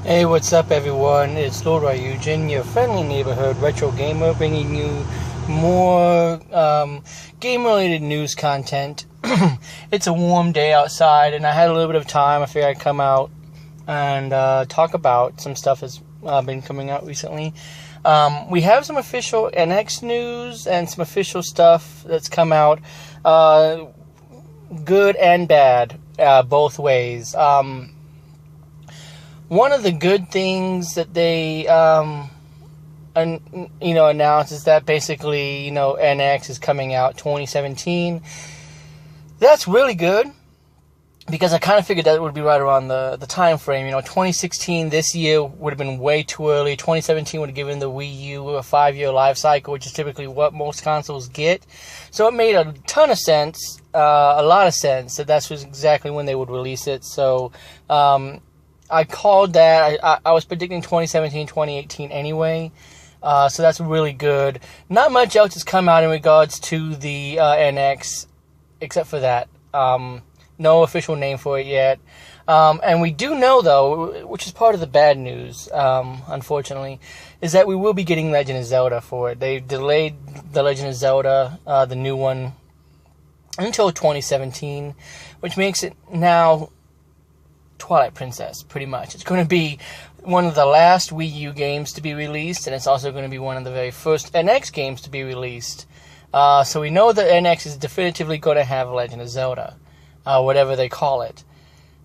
Hey, what's up everyone? It's Lord Ryujin, your friendly neighborhood retro gamer, bringing you more game-related news content. It's a warm day outside, and I had a little bit of time. I figured I'd come out and talk about some stuff that's been coming out recently. We have some official NX news and some official stuff that's come out, good and bad, both ways. One of the good things that they, announced is that basically, NX is coming out 2017. That's really good, because I kind of figured that would be right around the time frame. 2016, this year, would have been way too early. 2017 would have given the Wii U a 5-year life cycle, which is typically what most consoles get. So it made a ton of sense, a lot of sense, that that's exactly when they would release it. So, I called that. I was predicting 2017, 2018 anyway. So that's really good. Not much else has come out in regards to the NX, except for that. No official name for it yet. And we do know, though, which is part of the bad news, unfortunately, is that we will be getting Legend of Zelda for it. They delayed the Legend of Zelda, the new one, until 2017, which makes it now Twilight Princess, pretty much. It's going to be one of the last Wii U games to be released, and it's also going to be one of the very first NX games to be released. So we know that NX is definitively going to have Legend of Zelda, whatever they call it.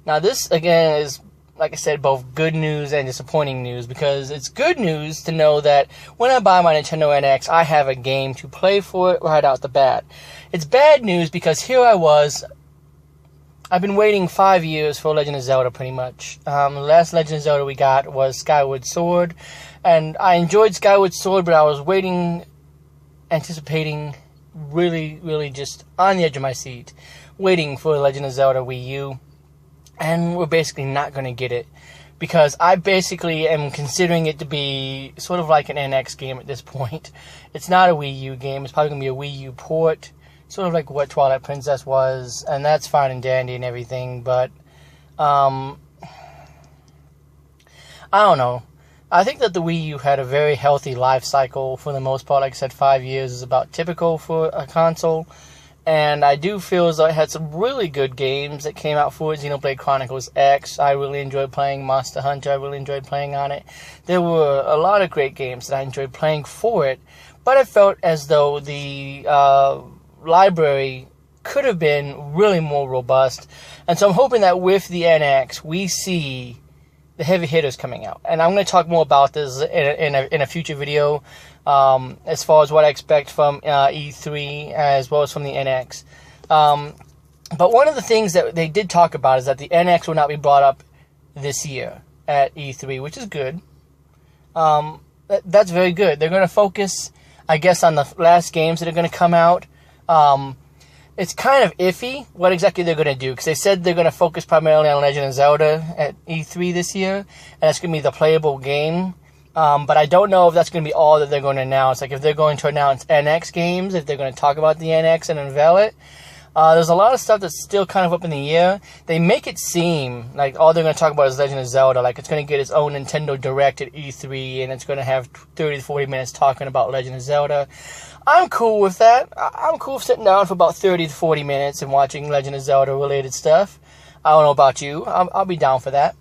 Now this, again, is, like I said, both good news and disappointing news, because it's good news to know that when I buy my Nintendo NX, I have a game to play for it right out the bat. It's bad news because here I was, I've been waiting 5 years for Legend of Zelda, pretty much. The last Legend of Zelda we got was Skyward Sword, and I enjoyed Skyward Sword, but I was waiting, anticipating, really just on the edge of my seat, waiting for Legend of Zelda Wii U, and we're basically not going to get it, because I basically am considering it to be sort of like an NX game at this point. It's not a Wii U game. It's probably going to be a Wii U port, sort of like what Twilight Princess was, and that's fine and dandy and everything, but, I don't know. I think that the Wii U had a very healthy life cycle for the most part. Like I said, 5 years is about typical for a console, and I do feel as though it had some really good games that came out for it. Xenoblade Chronicles X, I really enjoyed playing. Monster Hunter, I really enjoyed playing on it. There were a lot of great games that I enjoyed playing for it, but I felt as though the, library could have been really more robust, and so I'm hoping that with the NX we see the heavy hitters coming out, and I'm going to talk more about this in a future video, as far as what I expect from E3 as well as from the NX. But one of the things that they did talk about is that the NX will not be brought up this year at E3, which is good. That's very good. They're going to focus, I guess, on the last games that are going to come out. It's kind of iffy what exactly they're going to do, because they said they're going to focus primarily on Legend of Zelda at E3 this year, and that's going to be the playable game. But I don't know if that's going to be all that they're going to announce. Like, if they're going to announce NX games, if they're going to talk about the NX and unveil it. There's a lot of stuff that's still kind of up in the air. They make it seem like all they're going to talk about is Legend of Zelda. Like, it's going to get its own Nintendo Direct at E3, and it's going to have 30 to 40 minutes talking about Legend of Zelda. I'm cool with that. I'm cool with sitting down for about 30 to 40 minutes and watching Legend of Zelda related stuff. I don't know about you. I'll be down for that.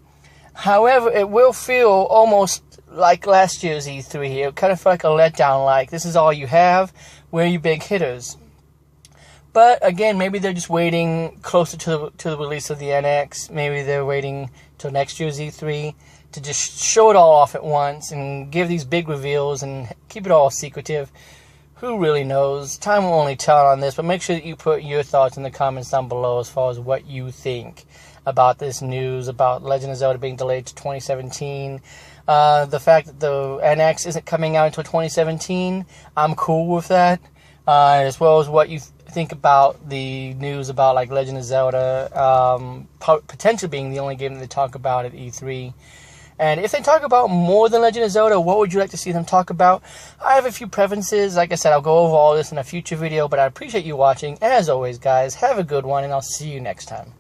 However, it will feel almost like last year's E3. It kind of felt like a letdown, like, this is all you have? Where are your big hitters? But again, maybe they're just waiting closer to the release of the NX. Maybe they're waiting till next year's E3 to just show it all off at once and give these big reveals and keep it all secretive. Who really knows? Time will only tell on this, but make sure that you put your thoughts in the comments down below as far as what you think about this news, about Legend of Zelda being delayed to 2017. The fact that the NX isn't coming out until 2017, I'm cool with that. As well as what you think about the news about, like, Legend of Zelda potentially being the only game that they talk about at E3. And if they talk about more than Legend of Zelda, what would you like to see them talk about? I have a few preferences. Like I said, I'll go over all this in a future video, but I appreciate you watching. As always, guys, have a good one, and I'll see you next time.